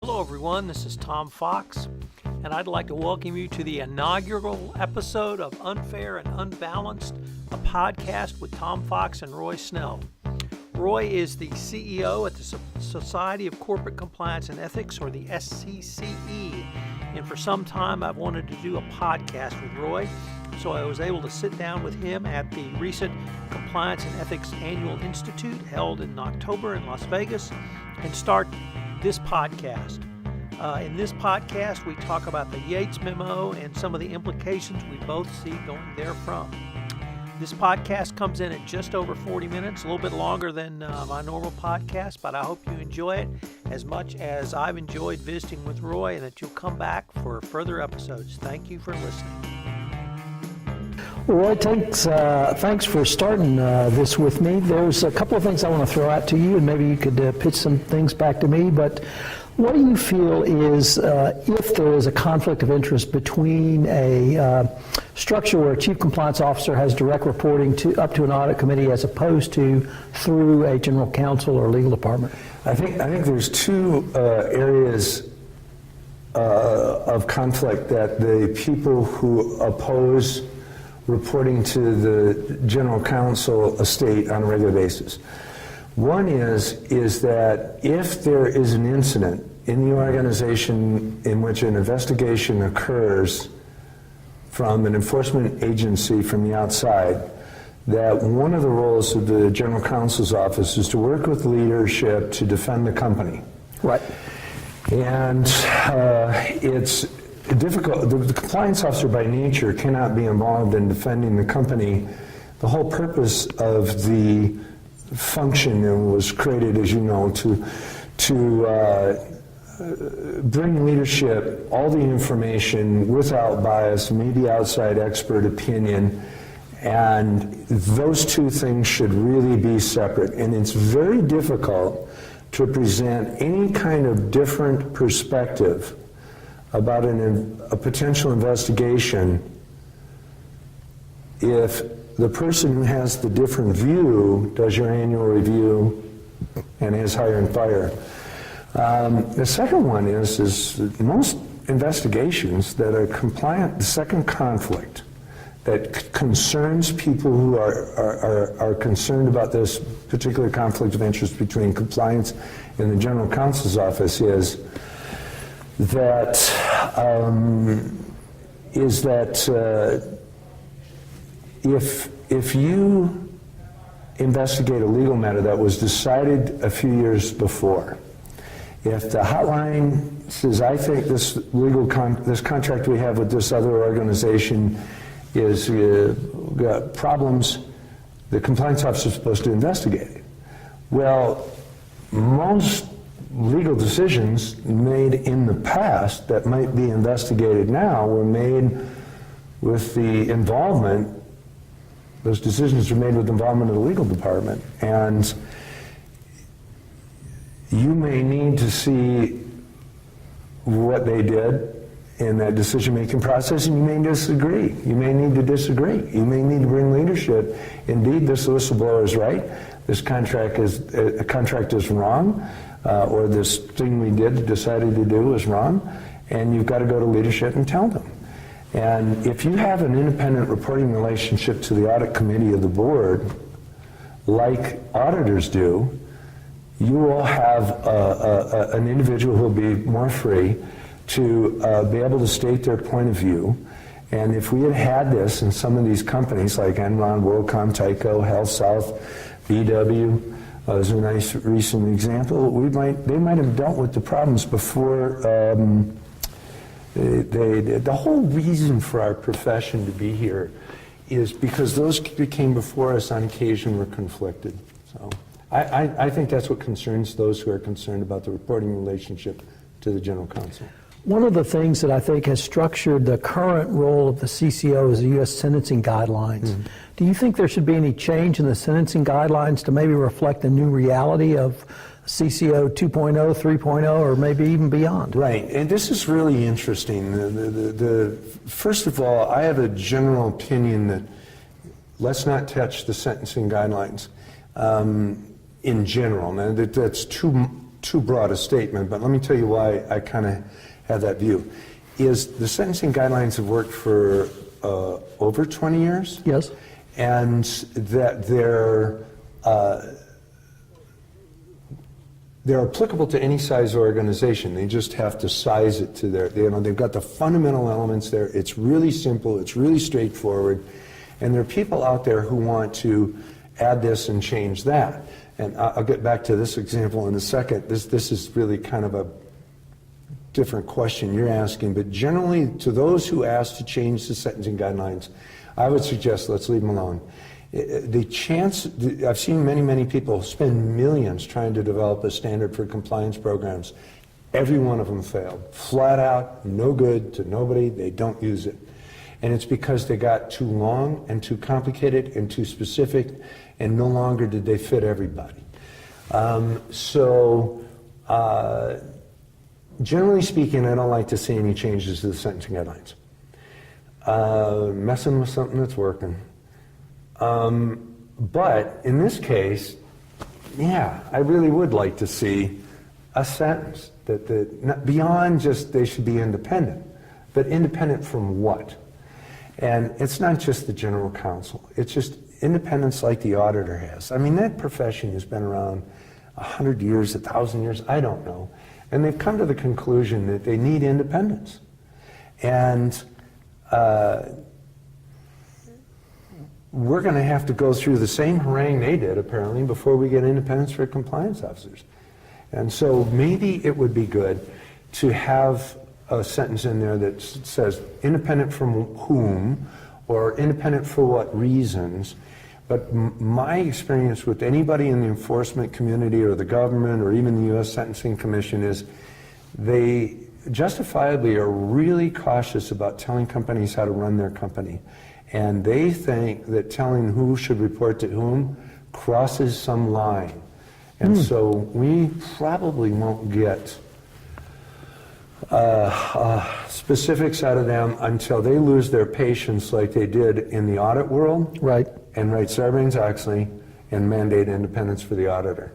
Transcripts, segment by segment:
Hello everyone, this is Tom Fox, and I'd like to welcome you to the inaugural episode of Unfair and Unbalanced, a podcast with Tom Fox and Roy Snell. Roy is the CEO at the Society of Corporate Compliance and Ethics, or the SCCE, and for some time I've wanted to do a podcast with Roy, so I was able to sit down with him at the recent Compliance and Ethics Annual Institute held in October in Las Vegas and start this podcast. In this podcast, we talk about the Yates Memo and some of the implications we both see going therefrom. This podcast comes in at just over 40 minutes, a little bit longer than my normal podcast, but I hope you enjoy it as much as I've enjoyed visiting with Roy, and that you'll come back for further episodes. Thank you for listening. Roy, thanks for starting this with me. There's a couple of things I want to throw out to you, and maybe you could pitch some things back to me. But what do you feel is, if there is a conflict of interest between a structure where a chief compliance officer has direct reporting up to an audit committee as opposed to through a general counsel or legal department? I think there's two areas of conflict that the people who oppose reporting to the general counsel state on a regular basis. One is that if there is an incident in the organization in which an investigation occurs from an enforcement agency from the outside, that one of the roles of the general counsel's office is to work with leadership to defend the company. Right. And it's difficult. The compliance officer by nature cannot be involved in defending the company. The whole purpose of the function was created, as you know, to bring leadership all the information without bias, maybe outside expert opinion, and those two things should really be separate. And it's very difficult to present any kind of different perspective about a potential investigation if the person who has the different view does your annual review and has hire and fire. The second one is most investigations that are compliant, the second conflict that concerns people who are concerned about this particular conflict of interest between compliance and the general counsel's office is that if you investigate a legal matter that was decided a few years before, if the hotline says, I think this this contract we have with this other organization is got problems, the compliance officer is supposed to investigate it. Well, most legal decisions made in the past that might be investigated now were made with the involvement, those decisions were made with the involvement of the legal department. And you may need to see what they did in that decision-making process, and you may disagree. You may need to disagree. You may need to bring leadership. Indeed, this whistleblower is right. This contract is wrong. Or this thing we decided to do is wrong, and you've got to go to leadership and tell them. And if you have an independent reporting relationship to the audit committee of the board, like auditors do, you will have an individual who will be more free to be able to state their point of view. And if we had had this in some of these companies like Enron, WorldCom, Tyco, HealthSouth, VW, as a nice recent example, they might have dealt with the problems before. The whole reason for our profession to be here is because those who came before us on occasion were conflicted. So I think that's what concerns those who are concerned about the reporting relationship to the general counsel. One of the things that I think has structured the current role of the CCO is the U.S. sentencing guidelines. Mm-hmm. Do you think there should be any change in the sentencing guidelines to maybe reflect the new reality of CCO 2.0, 3.0, or maybe even beyond? Right, and this is really interesting. First of all, I have a general opinion that let's not touch the sentencing guidelines in general. Now, that's too too broad a statement, but let me tell you why I kind of have that view. Is the sentencing guidelines have worked for over 20 years? Yes. And that they're applicable to any size organization. They just have to size it to their, they've got the fundamental elements there. It's really simple, it's really straightforward. And there are people out there who want to add this and change that. And I'll get back to this example in a second. This is really kind of a different question you're asking, but generally to those who ask to change the sentencing guidelines, I would suggest let's leave them alone. I've seen many people spend millions trying to develop a standard for compliance programs. Every one of them failed. Flat out, no good to nobody, they don't use it. And it's because they got too long and too complicated and too specific, and no longer did they fit everybody. Generally speaking, I don't like to see any changes to the sentencing guidelines. Messing with something that's working. But in this case, yeah, I really would like to see a sentence that beyond just they should be independent, but independent from what? And it's not just the general counsel. It's just independence like the auditor has. I mean, that profession has been around 100 years, 1,000 years, I don't know. And they've come to the conclusion that they need independence. And we're going to have to go through the same harangue they did, apparently, before we get independence for compliance officers. And so maybe it would be good to have a sentence in there that says independent from whom or independent for what reasons. But my experience with anybody in the enforcement community or the government or even the U.S. Sentencing Commission is they justifiably are really cautious about telling companies how to run their company. And they think that telling who should report to whom crosses some line. And so we probably won't get specifics out of them until they lose their patience like they did in the audit world. Right. And write Sarbanes-Oxley and mandate independence for the auditor.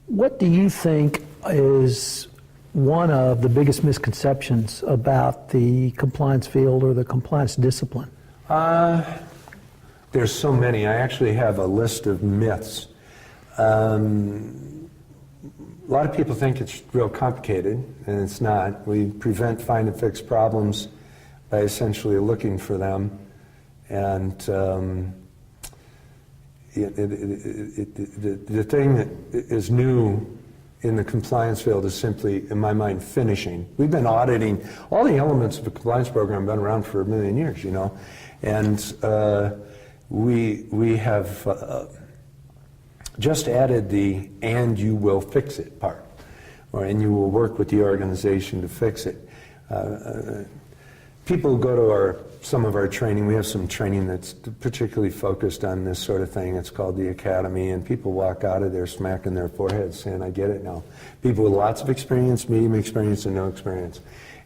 What do you think is one of the biggest misconceptions about the compliance field or the compliance discipline? There's so many. I actually have a list of myths. A lot of people think it's real complicated, and it's not. We prevent, find, and fix problems by essentially looking for them. And the thing that is new in the compliance field is simply, in my mind, finishing. We've been auditing all the elements of a compliance program, have been around for 1 million years, you know, and we have just added the "and you will fix it" part, and you will work with the organization to fix it. People go to some of our training. We have some training that's particularly focused on this sort of thing. It's called the Academy, and people walk out of there smacking their foreheads saying, I get it now. People with lots of experience, medium experience, and no experience.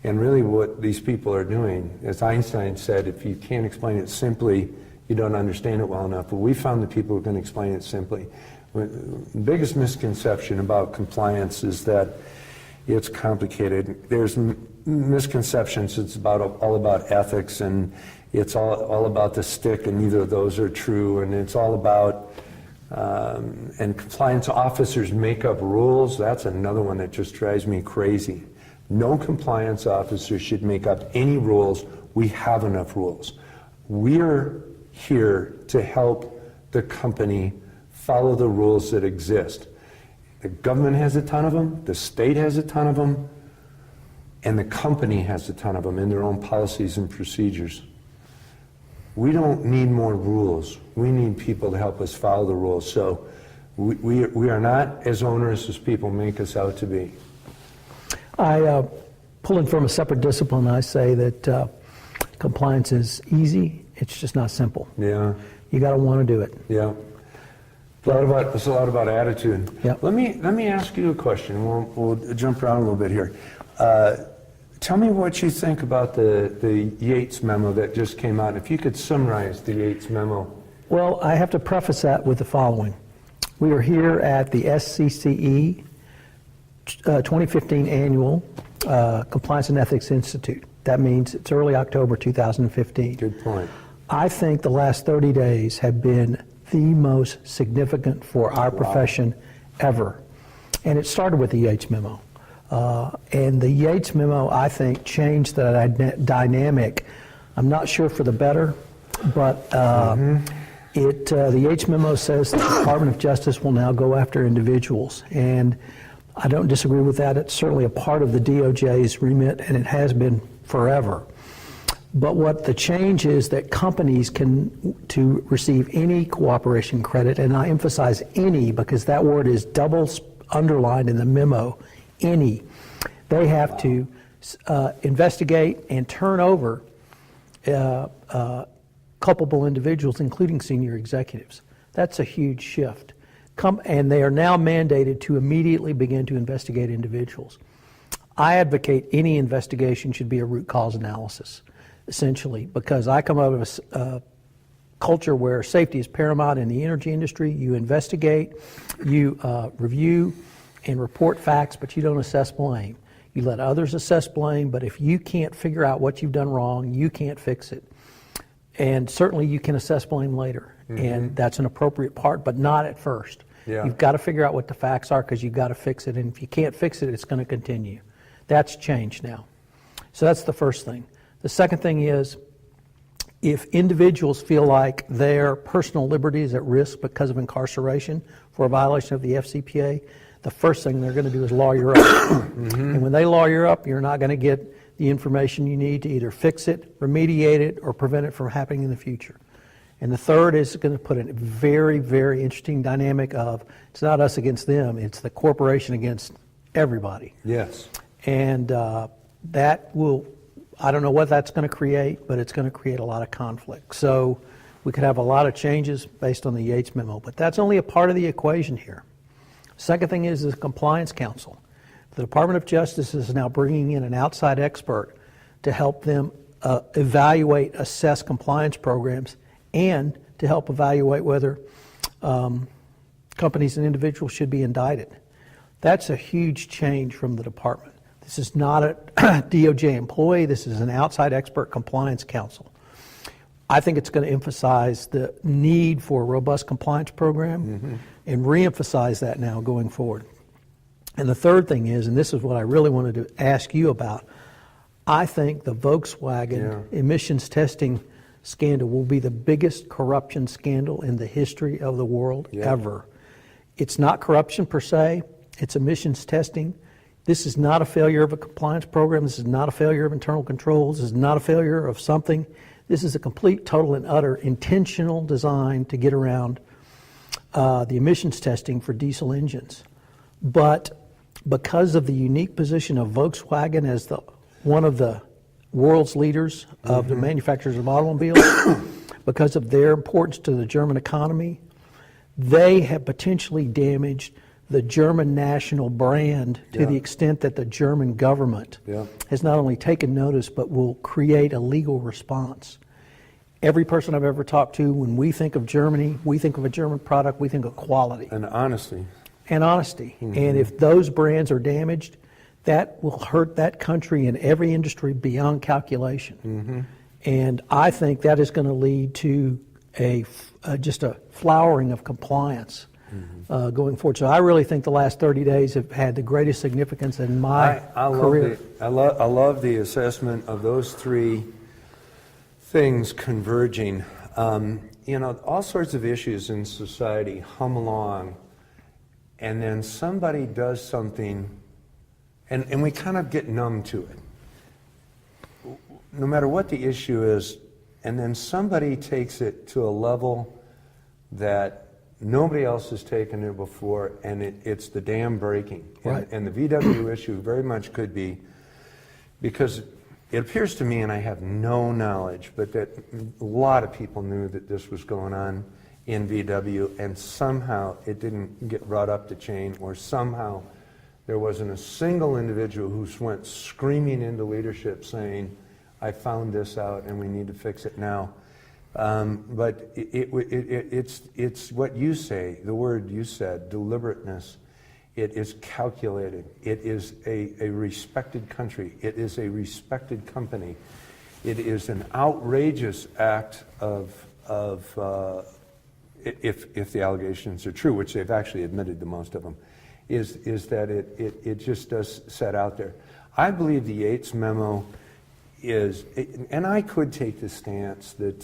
And really what these people are doing, as Einstein said, if you can't explain it simply, you don't understand it well enough. But we found the people who can explain it simply. The biggest misconception about compliance is that it's complicated. There's misconceptions. It's all about ethics, and it's all about the stick, and neither of those are true. And it's all about and compliance officers make up rules. That's another one that just drives me crazy. No compliance officer should make up any rules. We have enough rules. We're here to help the company follow the rules that exist. The government has a ton of them, the state has a ton of them, and the company has a ton of them in their own policies and procedures. We don't need more rules. We need people to help us follow the rules. So we are not as onerous as people make us out to be. I, pulling from a separate discipline, I say that compliance is easy, it's just not simple. Yeah. You got to want to do it. Yeah. It's a lot about attitude. Yep. Let me ask you a question. We'll jump around a little bit here. Tell me what you think about the Yates memo that just came out. If you could summarize the Yates memo. Well, I have to preface that with the following. We are here at the SCCE 2015 annual Compliance and Ethics Institute. That means it's early October 2015. Good point. I think the last 30 days have been the most significant for our profession ever. And it started with the Yates memo. And the Yates memo, I think, changed the dynamic. I'm not sure for the better, but the Yates memo says the Department of Justice will now go after individuals. And I don't disagree with that. It's certainly a part of the DOJ's remit, and it has been forever. But what the change is that companies can, to receive any cooperation credit, and I emphasize any because that word is double underlined in the memo, any, they have to investigate and turn over culpable individuals, including senior executives. That's a huge shift. And they are now mandated to immediately begin to investigate individuals. I advocate any investigation should be a root cause analysis, essentially, because I come out of a culture where safety is paramount in the energy industry. You investigate, you review and report facts, but you don't assess blame. You let others assess blame, but if you can't figure out what you've done wrong, you can't fix it. And certainly you can assess blame later, and that's an appropriate part, but not at first. Yeah. You've got to figure out what the facts are because you've got to fix it, and if you can't fix it, it's going to continue. That's changed now. So that's the first thing. The second thing is, if individuals feel like their personal liberty is at risk because of incarceration for a violation of the FCPA, the first thing they're going to do is lawyer up. And when they lawyer up, you're not going to get the information you need to either fix it, remediate it, or prevent it from happening in the future. And the third is going to put a very, very interesting dynamic of, it's not us against them, it's the corporation against everybody. Yes. And that will, I don't know what that's going to create, but it's going to create a lot of conflict. So we could have a lot of changes based on the Yates memo, but that's only a part of the equation here. Second thing is the Compliance Council. The Department of Justice is now bringing in an outside expert to help them evaluate, assess compliance programs, and to help evaluate whether companies and individuals should be indicted. That's a huge change from the department. This is not a DOJ employee. This is an outside expert compliance council. I think it's going to emphasize the need for a robust compliance program and reemphasize that now going forward. And the third thing is, and this is what I really wanted to ask you about, I think the Volkswagen emissions testing scandal will be the biggest corruption scandal in the history of the world ever. It's not corruption per se, it's emissions testing. This is not a failure of a compliance program. This is not a failure of internal controls. This is not a failure of something. This is a complete, total, and utter intentional design to get around the emissions testing for diesel engines. But because of the unique position of Volkswagen as one of the world's leaders of the manufacturers of automobiles, because of their importance to the German economy, they have potentially damaged the German national brand to the extent that the German government has not only taken notice but will create a legal response. Every person I've ever talked to, when we think of Germany, we think of a German product, we think of quality. And honesty. And honesty. And if those brands are damaged, that will hurt that country in every industry beyond calculation. And I think that is going to lead to just a flowering of compliance going forward. So I really think the last 30 days have had the greatest significance in my career. I love the assessment of those three things converging. All sorts of issues in society hum along, and then somebody does something, and we kind of get numb to it, no matter what the issue is, and then somebody takes it to a level that nobody else has taken it before, and it's the dam breaking. Right. And the VW issue very much could be, because it appears to me, and I have no knowledge, but that a lot of people knew that this was going on in VW, and somehow it didn't get brought up the chain, or somehow there wasn't a single individual who went screaming into leadership saying, I found this out and we need to fix it now. But it's what you say, the word you said, deliberateness. It is calculated. It is a respected country. It is a respected company. It is an outrageous act of if the allegations are true, which they've actually admitted to most of them, is that it just does set out there. I believe the Yates memo is, and I could take the stance that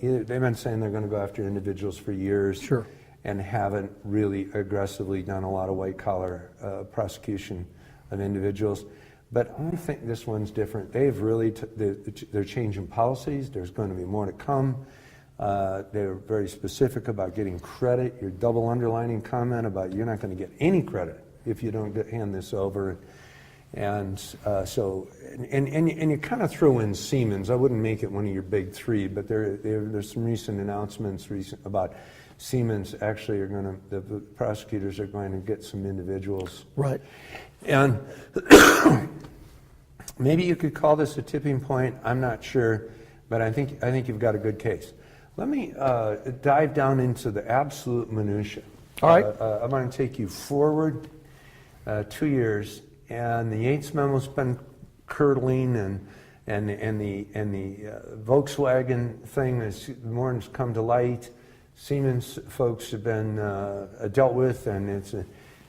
they've been saying they're going to go after individuals for years. Sure. And haven't really aggressively done a lot of white-collar prosecution of individuals. But I think this one's different. They've really, they're changing policies. There's going to be more to come. They're very specific about getting credit. Your double underlining comment about you're not going to get any credit if you don't hand this over. And you kind of throw in Siemens. I wouldn't make it one of your big three, but there's some recent announcements about Siemens actually the prosecutors are going to get some individuals. Right. And maybe you could call this a tipping point. I'm not sure, but I think you've got a good case. Let me dive down into the absolute minutia. All right. I'm going to take you forward 2 years, and the Yates memo's been curdling, and the Volkswagen thing has more has come to light. Siemens folks have been dealt with, and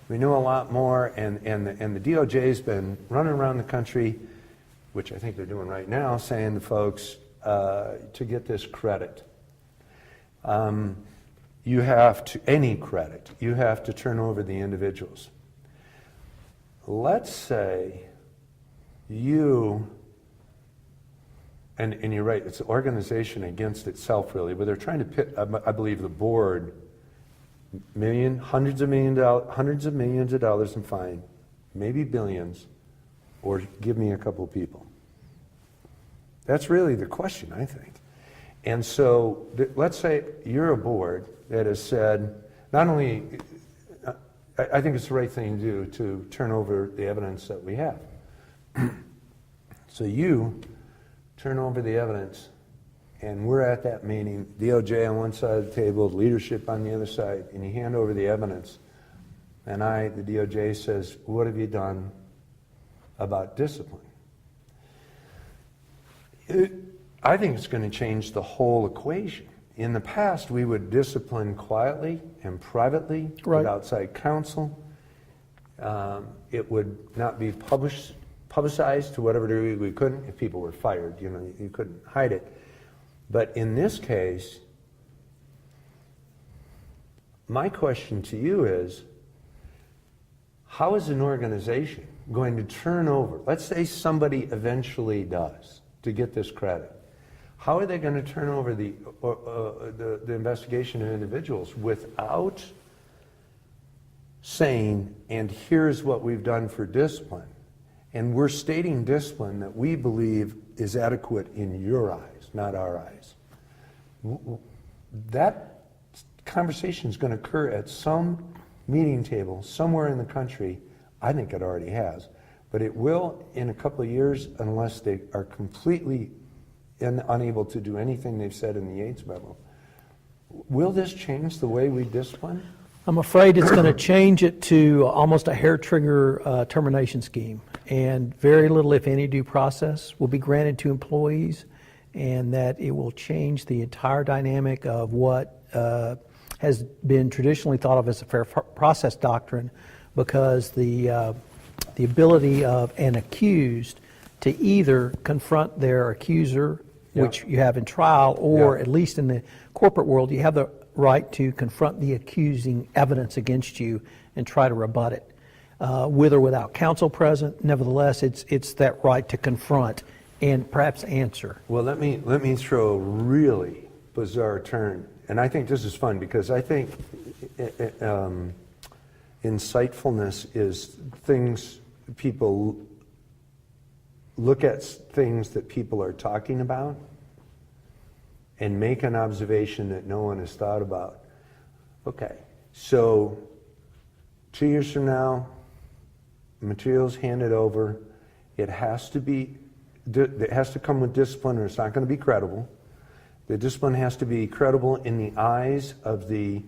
we know a lot more. And the DOJ's been running around the country, which I think they're doing right now, saying to folks to get this credit. You have to any credit. You have to turn over the individuals. Let's say you. And you're right, it's an organization against itself, really, but they're trying to pit, I believe, the board, hundreds of millions of dollars in fine, maybe billions, or give me a couple people. That's really the question, I think. And so let's say you're a board that has said, not only, I think it's the right thing to do to turn over the evidence that we have. So you turn over the evidence, and we're at that meeting, DOJ on one side of the table, leadership on the other side, and you hand over the evidence, and the DOJ says, what have you done about discipline? I think it's going to change the whole equation. In the past, we would discipline quietly and privately with outside counsel. It would not be publicized to whatever degree we couldn't. If people were fired, you couldn't hide it. But in this case, my question to you is, how is an organization going to turn over, let's say somebody eventually does, to get this credit, how are they going to turn over the investigation of individuals without saying, and here's what we've done for discipline? And we're stating discipline that we believe is adequate in your eyes, not our eyes. That conversation is going to occur at some meeting table somewhere in the country. I think it already has. But it will in a couple of years unless they are completely unable to do anything they've said in the Yates memo. Will this change the way we discipline? I'm afraid it's going to change it to almost a hair-trigger termination scheme, and very little, if any, due process will be granted to employees, and that it will change the entire dynamic of what has been traditionally thought of as a fair process doctrine, because the ability of an accused to either confront their accuser, which you have in trial, or at least in the corporate world, you have the right to confront the accusing evidence against you and try to rebut it. With or without counsel present, nevertheless, it's that right to confront and perhaps answer. Well, let me throw a really bizarre turn, and I think this is fun because I think insightfulness is things people look at, things that people are talking about, and make an observation that no one has thought about. Okay, so 2 years from now, materials handed over. It has to come with discipline, or it's not going to be credible. The discipline has to be credible in the eyes of the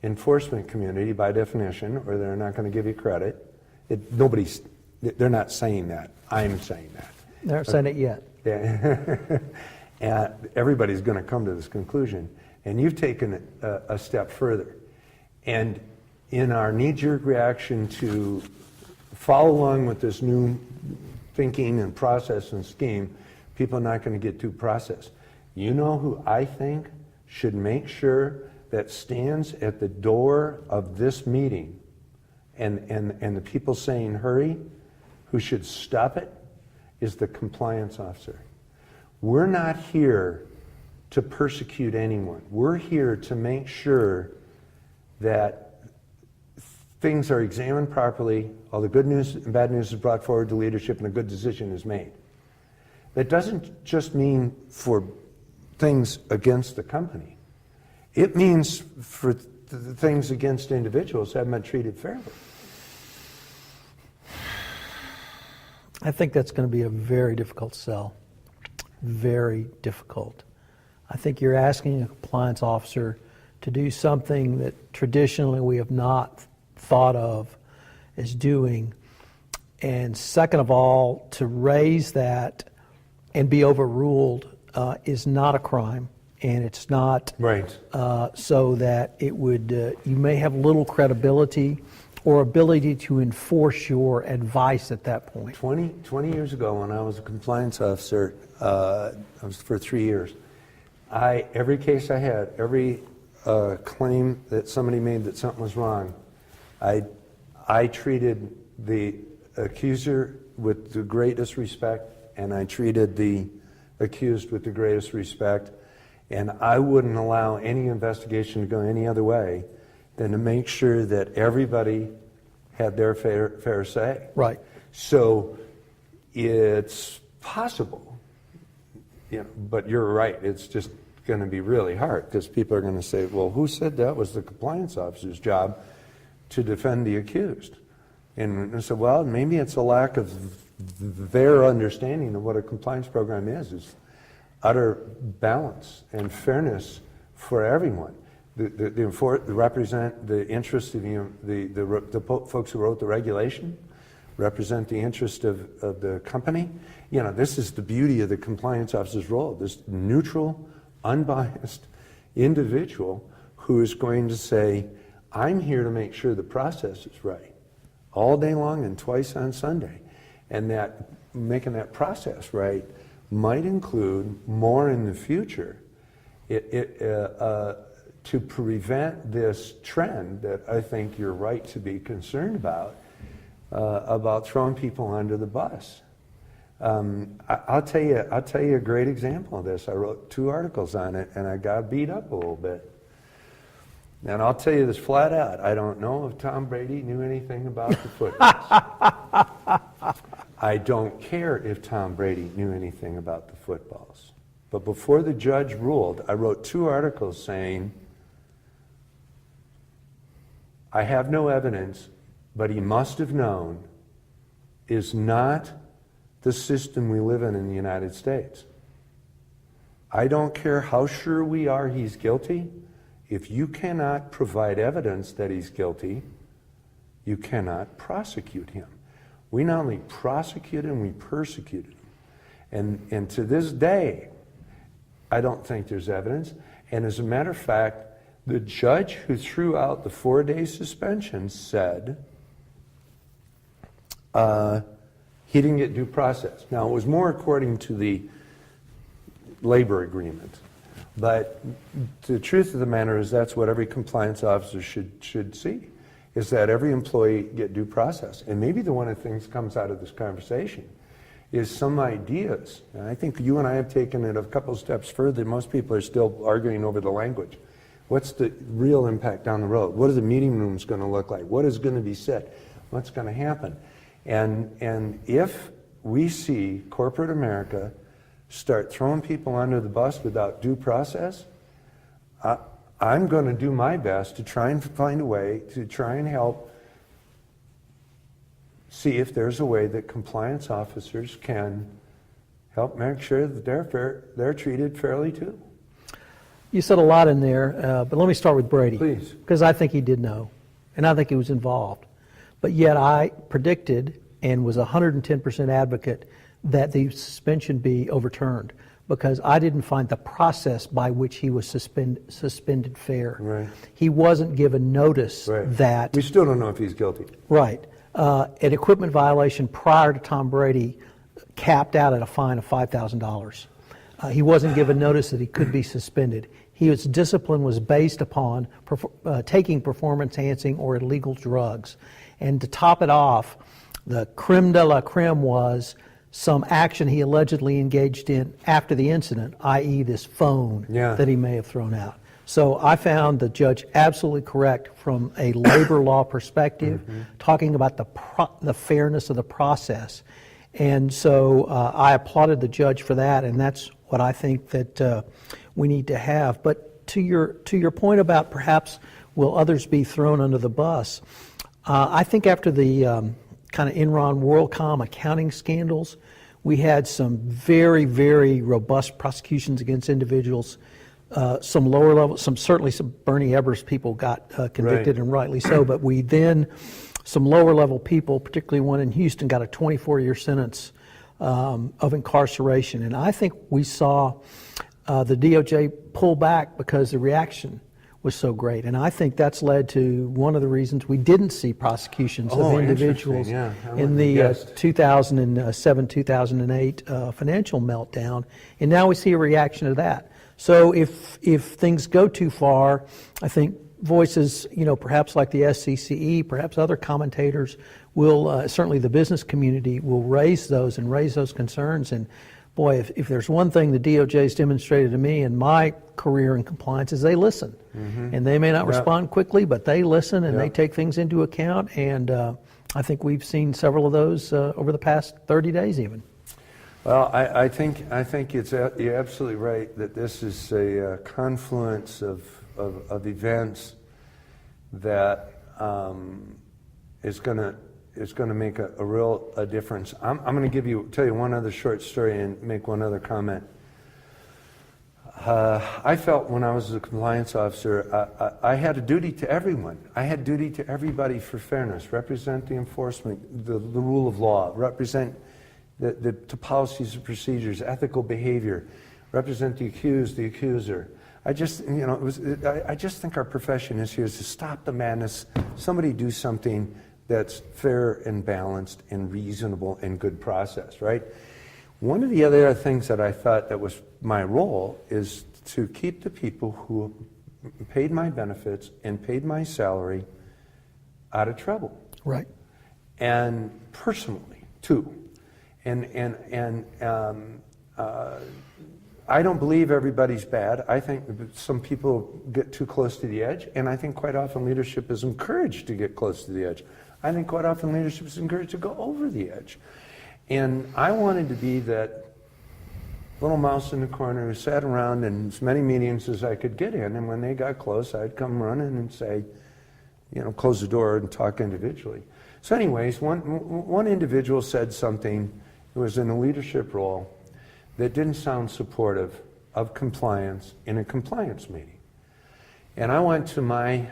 enforcement community by definition, or they're not going to give you credit. They're not saying that. I'm saying that. They aren't saying it yet. Yeah. And everybody's going to come to this conclusion. And you've taken it a step further. And in our knee-jerk reaction to follow along with this new thinking and process and scheme, people are not going to get due process. You know who I think should make sure that stands at the door of this meeting and the people saying hurry, who should stop it, is the compliance officer. We're not here to persecute anyone. We're here to make sure that things are examined properly, all the good news and bad news is brought forward to leadership, and a good decision is made. That doesn't just mean for things against the company. It means for the things against individuals that haven't been treated fairly. I think that's going to be a very difficult sell. Very difficult. I think you're asking a compliance officer to do something that traditionally we have not thought of as doing. And second of all, to raise that and be overruled is not a crime. And it's not right. So that it would, you may have little credibility or ability to enforce your advice at that point. 20 years ago, when I was a compliance officer, I was for 3 years, every case I had, every claim that somebody made that something was wrong, I treated the accuser with the greatest respect, and I treated the accused with the greatest respect, and I wouldn't allow any investigation to go any other way than to make sure that everybody had their fair say. Right. So it's possible, but you're right, it's just going to be really hard, because people are going to say, well, who said that was the compliance officer's job to defend the accused? And I said, well, maybe it's a lack of their understanding of what a compliance program is utter balance and fairness for everyone. Represent the interest of the folks who wrote the regulation, represent the interest of the company. This is the beauty of the compliance officer's role, this neutral, unbiased individual who is going to say, I'm here to make sure the process is right, all day long and twice on Sunday. And that making that process right might include more in the future to prevent this trend that I think you're right to be concerned about throwing people under the bus. I'll tell you a great example of this. I wrote 2 articles on it, and I got beat up a little bit. And I'll tell you this flat out. I don't know if Tom Brady knew anything about the footballs. I don't care if Tom Brady knew anything about the footballs. But before the judge ruled, I wrote 2 articles saying, I have no evidence, but he must have known, is not the system we live in the United States. I don't care how sure we are he's guilty. If you cannot provide evidence that he's guilty, you cannot prosecute him. We not only prosecuted him, we persecuted him. And to this day, I don't think there's evidence. And as a matter of fact, the judge who threw out the 4-day suspension said he didn't get due process. Now, it was more according to the labor agreement. But the truth of the matter is that's what every compliance officer should see, is that every employee get due process. And maybe one of the things that comes out of this conversation is some ideas. And I think you and I have taken it a couple steps further. Most people are still arguing over the language. What's the real impact down the road? What are the meeting rooms going to look like? What is going to be said? What's going to happen? And if we see corporate America start throwing people under the bus without due process, I'm going to do my best to try and find a way to try and help see if there's a way that compliance officers can help make sure that they're treated fairly too. You said a lot in there, but let me start with Brady. Please. Because I think he did know, and I think he was involved. But yet I predicted and was 110% advocate that the suspension be overturned because I didn't find the process by which he was suspended fair. Right. He wasn't given notice that... We still don't know if he's guilty. Right. An equipment violation prior to Tom Brady capped out at a fine of $5,000. He wasn't given notice that he could be suspended. His discipline was based upon taking performance-enhancing or illegal drugs. And to top it off, the creme de la creme was some action he allegedly engaged in after the incident, i.e. this phone that he may have thrown out. So I found the judge absolutely correct from a labor law perspective, talking about the fairness of the process. And so I applauded the judge for that, and that's what I think that we need to have. But to your point about perhaps will others be thrown under the bus, I think after the kind of Enron WorldCom accounting scandals, we had some very, very robust prosecutions against individuals. Some lower level, certainly some Bernie Ebbers people got convicted, and rightly so. But we then, some lower level people, particularly one in Houston, got a 24-year sentence of incarceration. And I think we saw the DOJ pull back because the reaction was so great. And I think that's led to one of the reasons we didn't see prosecutions of individuals in the 2007-2008 financial meltdown. And now we see a reaction to that. So if things go too far, I think voices, perhaps like the SCCE, perhaps other commentators will, certainly the business community will raise those concerns. And boy, if there's one thing the DOJ has demonstrated to me in my career in compliance is they listen. And they may not respond quickly, but they listen and they take things into account. And I think we've seen several of those over the past 30 days even. Well, I think you're absolutely right that this is a confluence of events that is going to make a real difference. I'm going to tell you one other short story and make one other comment. I felt when I was a compliance officer, I had a duty to everyone. I had duty to everybody for fairness, represent the enforcement, the rule of law, represent the policies and procedures, ethical behavior, represent the accused, the accuser. I just think our profession is here to stop the madness. Somebody do something that's fair and balanced and reasonable and good process, right? One of the other things that I thought that was my role is to keep the people who paid my benefits and paid my salary out of trouble. Right. And personally, too. And I don't believe everybody's bad. I think some people get too close to the edge, and I think quite often leadership is encouraged to get close to the edge. I think quite often leadership is encouraged to go over the edge. And I wanted to be that little mouse in the corner who sat around in as many meetings as I could get in, and when they got close, I'd come running and say, close the door and talk individually. So anyways, one individual said something who was in a leadership role that didn't sound supportive of compliance in a compliance meeting. And I went to my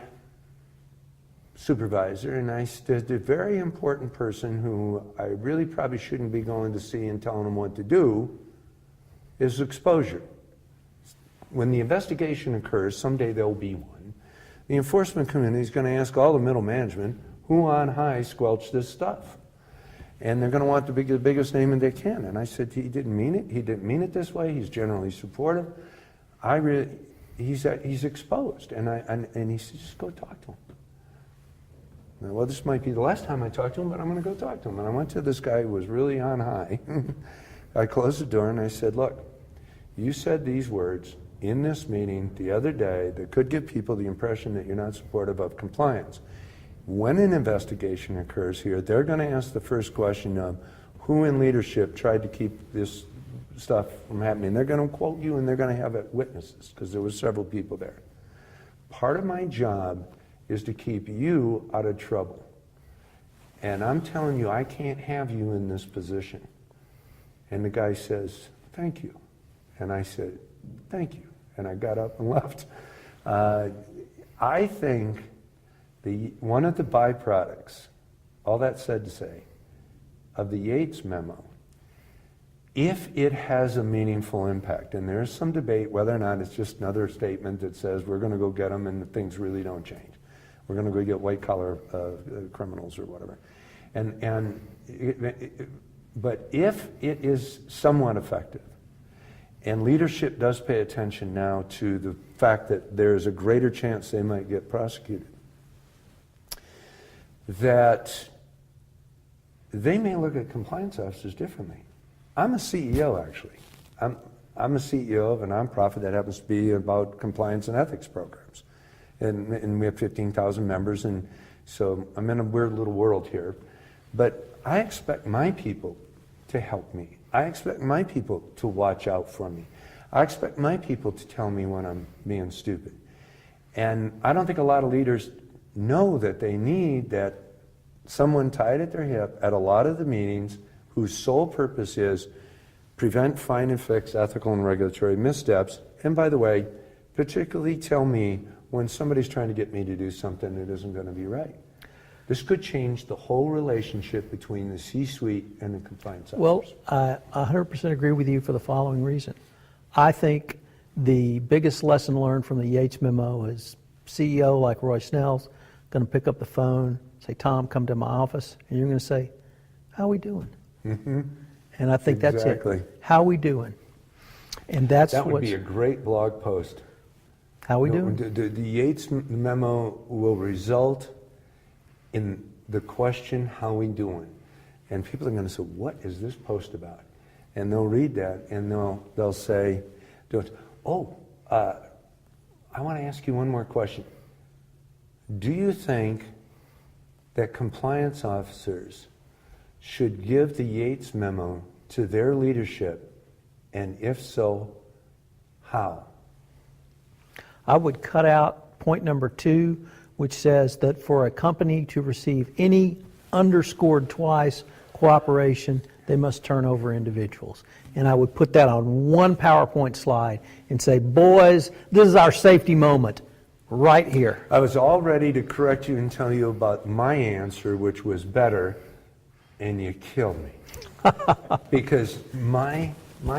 supervisor and I said, the very important person who I really probably shouldn't be going to see and telling him what to do is exposure. When the investigation occurs, someday there'll be one, the enforcement committee is going to ask all the middle management who on high squelched this stuff. And they're going to want the biggest name that they can. And I said, he didn't mean it. He didn't mean it this way. He's generally supportive. He's exposed. And he said, just go talk to him. Well, this might be the last time I talk to him, but I'm going to go talk to him. And I went to this guy who was really on high. I closed the door and I said, look, you said these words in this meeting the other day that could give people the impression that you're not supportive of compliance. When an investigation occurs here, they're going to ask the first question of who in leadership tried to keep this stuff from happening. They're going to quote you and they're going to have witnesses because there were several people there. Part of my job is to keep you out of trouble. And I'm telling you, I can't have you in this position. And the guy says, thank you. And I said, thank you. and I got up and left. I think one of the byproducts, all that said to say, of the Yates memo, if it has a meaningful impact, and there's some debate whether or not it's just another statement that says we're going to go get them and things really don't change. We're going to go get white collar criminals or whatever. But if it is somewhat effective, and leadership does pay attention now to the fact that there's a greater chance they might get prosecuted, that they may look at compliance officers differently. I'm a CEO, actually. I'm a CEO of a nonprofit that happens to be about compliance and ethics programs. And we have 15,000 members, and so I'm in a weird little world here. But I expect my people to help me. I expect my people to watch out for me. I expect my people to tell me when I'm being stupid. And I don't think a lot of leaders know that they need that someone tied at their hip at a lot of the meetings whose sole purpose is prevent, find, and fix ethical and regulatory missteps. And by the way, particularly tell me when somebody's trying to get me to do something that isn't going to be right. This could change the whole relationship between the C-suite and the compliance officers. Well, I 100% agree with you for the following reason. I think the biggest lesson learned from the Yates memo is CEO like Roy Snell's going to pick up the phone, say, Tom, come to my office, and you're going to say, how we doing? Mm-hmm. And I think Exactly. that's it. How we doing? And that's that would what's, be a great blog post. how we doing? The Yates memo will result in the question, how we doing? And people are going to say, what is this post about? And they'll read that and they'll say, I want to ask you one more question. Do you think that compliance officers should give the Yates memo to their leadership? And if so, how? I would cut out point number 2, which says that for a company to receive any underscored twice cooperation, they must turn over individuals. And I would put that on one PowerPoint slide and say, boys, this is our safety moment right here. I was all ready to correct you and tell you about my answer, which was better, and you killed me. Because my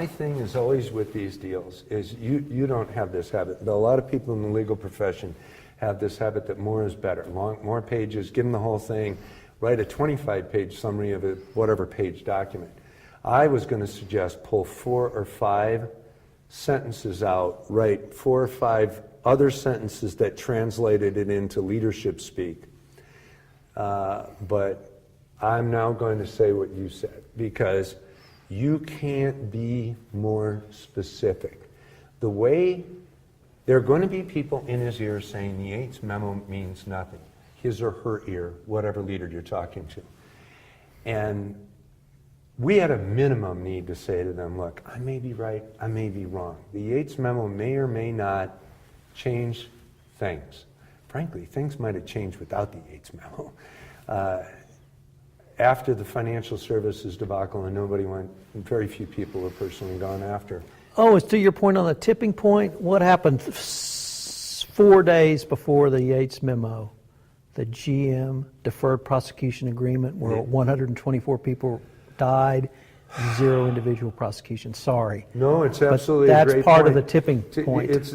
thing is always with these deals is you don't have this habit. But a lot of people in the legal profession have this habit that more is better. More pages, give them the whole thing, write a 25-page summary of a whatever page document. I was going to suggest pull 4 or 5 sentences out, write 4 or 5 other sentences that translated it into leadership speak. But I'm now going to say what you said, because you can't be more specific. The way there are going to be people in his ear saying the Yates memo means nothing, his or her ear, whatever leader you're talking to. And we at a minimum need to say to them, look, I may be right, I may be wrong. The Yates memo may or may not change things. Frankly, things might have changed without the Yates memo. After the financial services debacle and nobody went, very few people were personally gone after. Oh, as to your point on the tipping point, what happened 4 days before the Yates memo? The GM deferred prosecution agreement where 124 people died, 0 individual prosecution. Sorry. No, it's absolutely but a that's great part point. of the tipping point. It's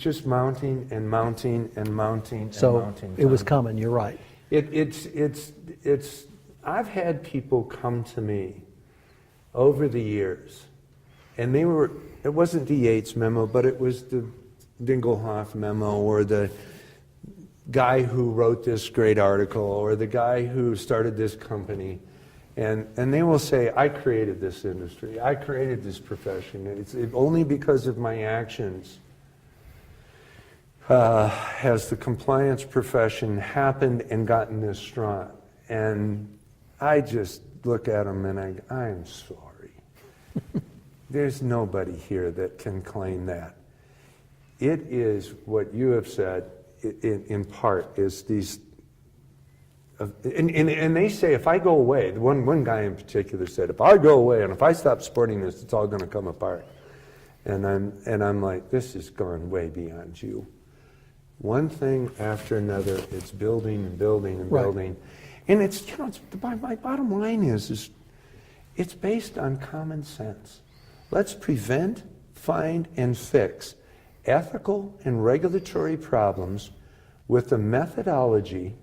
just mounting and mounting and mounting and So mounting. it was coming, you're right. I've had people come to me over the years, and it wasn't the Yates memo, but it was the Dingelhoff memo, or the guy who wrote this great article, or the guy who started this company, and they will say, I created this industry, I created this profession, it's only because of my actions has the compliance profession happened and gotten this strong. And I just look at them and I'm sorry. There's nobody here that can claim that. It is what you have said, in part, is these, and they say, if I go away, one guy in particular said, if I go away and if I stop supporting this, it's all going to come apart. And I'm like, this is going way beyond you. One thing after another, it's building and building and Right. building. And it's, my bottom line is it's based on common sense. Let's prevent, find, and fix ethical and regulatory problems with a methodology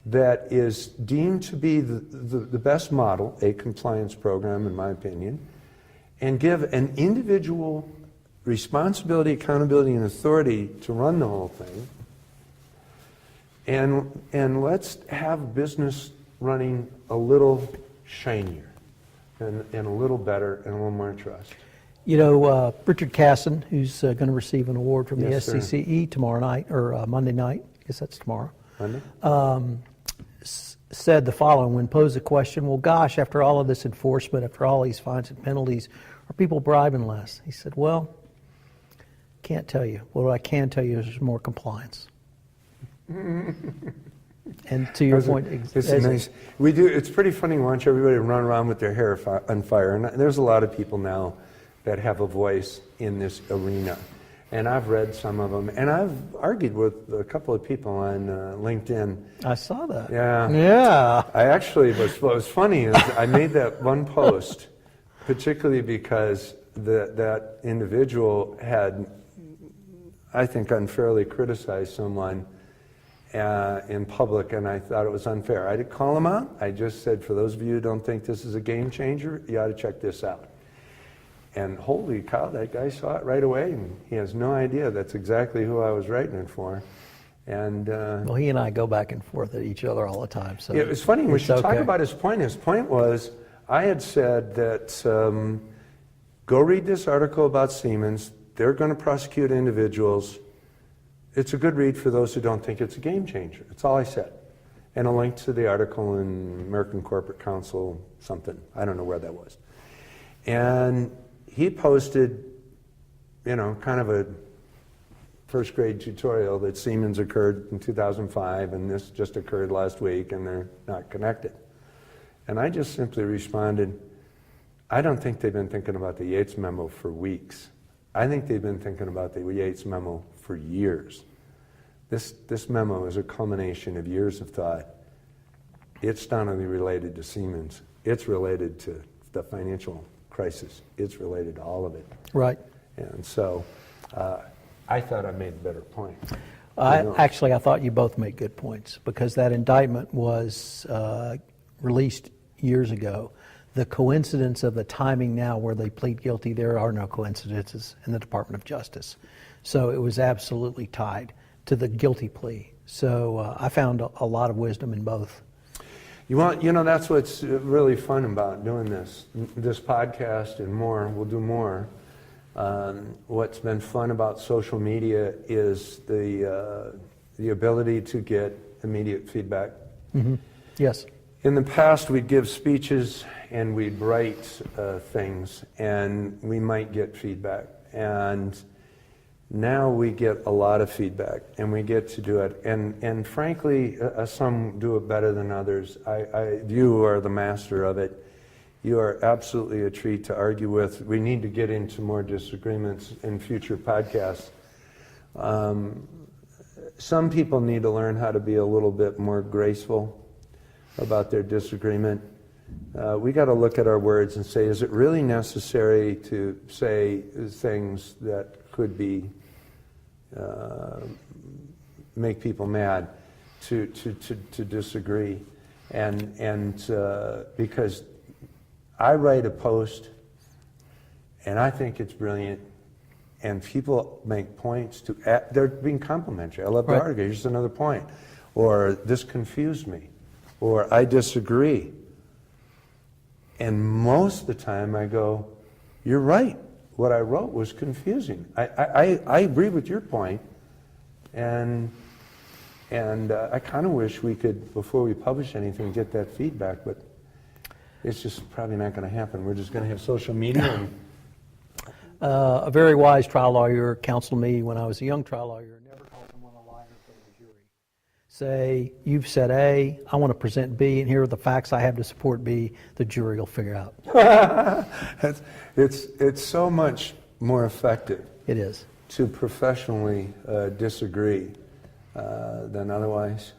that is deemed to be the best model, a compliance program, in my opinion, and give an individual responsibility, accountability, and authority to run the whole thing. And let's have business running a little shinier and a little better and a little more trust. You know, Richard Casson, who's going to receive an award from Yes, the sir. SCCE tomorrow night, or Monday night, I guess that's tomorrow, Monday? said the following when posed the question, well, gosh, after all of this enforcement, after all these fines and penalties, are people bribing less? He said, well, can't tell you. What I can tell you is there's more compliance. And to your point, It's nice. We do. It's pretty funny to watch everybody run around with their hair on fire. And there's a lot of people now that have a voice in this arena. And I've read some of them. And I've argued with a couple of people on LinkedIn. I saw that. Yeah. Yeah. I actually, what was funny is I made that one post, particularly because that individual had, I think, unfairly criticized someone in public, and I thought it was unfair. I didn't call him out. I just said, for those of you who don't think this is a game changer, you ought to check this out. And holy cow, that guy saw it right away, and he has no idea that's exactly who I was writing it for. And Well, he and I go back and forth at each other all the time. So it was funny. We it's should talk okay. about his point. His point was, I had said that go read this article about Siemens. They're going to prosecute individuals. It's a good read for those who don't think it's a game changer. That's all I said. And a link to the article in American Corporate Council, something. I don't know where that was. And he posted, kind of a first grade tutorial that Siemens occurred in 2005 and this just occurred last week and they're not connected. And I just simply responded, I don't think they've been thinking about the Yates memo for weeks. I think they've been thinking about the Yates memo for years. This memo is a culmination of years of thought. It's not only related to Siemens, it's related to the financial crisis. It's related to all of it. Right. And so I thought I made a better point. Actually, I thought you both made good points because that indictment was released years ago. The coincidence of the timing now where they plead guilty, there are no coincidences in the Department of Justice. So it was absolutely tied to the guilty plea. So I found a lot of wisdom in both. That's what's really fun about doing this podcast and more. We'll do more. What's been fun about social media is the ability to get immediate feedback. Mm-hmm. Yes. In the past, we'd give speeches and we'd write things, and we might get feedback. And now we get a lot of feedback, and we get to do it. And frankly, some do it better than others. You are the master of it. You are absolutely a treat to argue with. We need to get into more disagreements in future podcasts. Some people need to learn how to be a little bit more graceful about their disagreement. We got to look at our words and say, is it really necessary to say things that could be make people mad to disagree? And because I write a post and I think it's brilliant, and people make points they're being complimentary. I love the article. Here's another point, or this confused me, or I disagree. And most of the time I go, you're right. What I wrote was confusing. I agree with your point, and I kind of wish we could, before we publish anything, get that feedback, but it's just probably not going to happen. We're just going to have social media. And A very wise trial lawyer counseled me when I was a young trial lawyer, never call someone a liar in front of a jury. say, you've said A, I want to present B, and here are the facts I have to support B, the jury will figure it out. It's so much more effective It is. to professionally disagree than otherwise.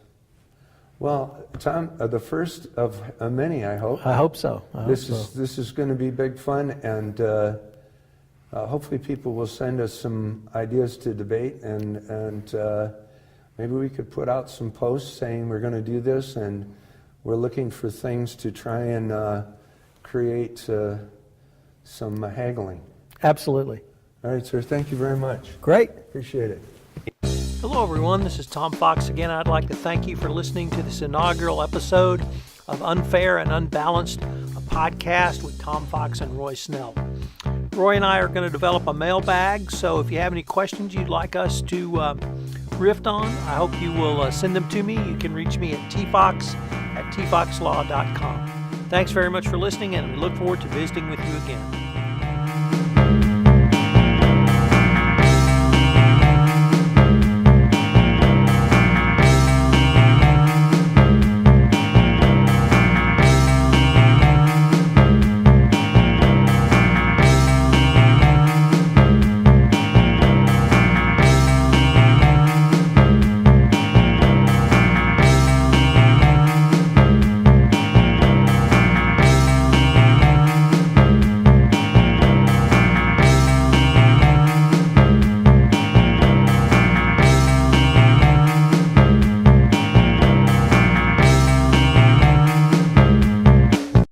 Well, Tom, the first of many, I hope. I hope so. This is going to be big fun, and hopefully people will send us some ideas to debate, and maybe we could put out some posts saying we're going to do this, and we're looking for things to try and create some haggling. Absolutely. All right, sir. Thank you very much. Great. Appreciate it. Hello, everyone. This is Tom Fox again. I'd like to thank you for listening to this inaugural episode of Unfair and Unbalanced, a podcast with Tom Fox and Roy Snell. Roy and I are going to develop a mailbag, so if you have any questions you'd like us to riff on, I hope you will send them to me. You can reach me at tfox@tfoxlaw.com. Thanks very much for listening, and we look forward to visiting with you again.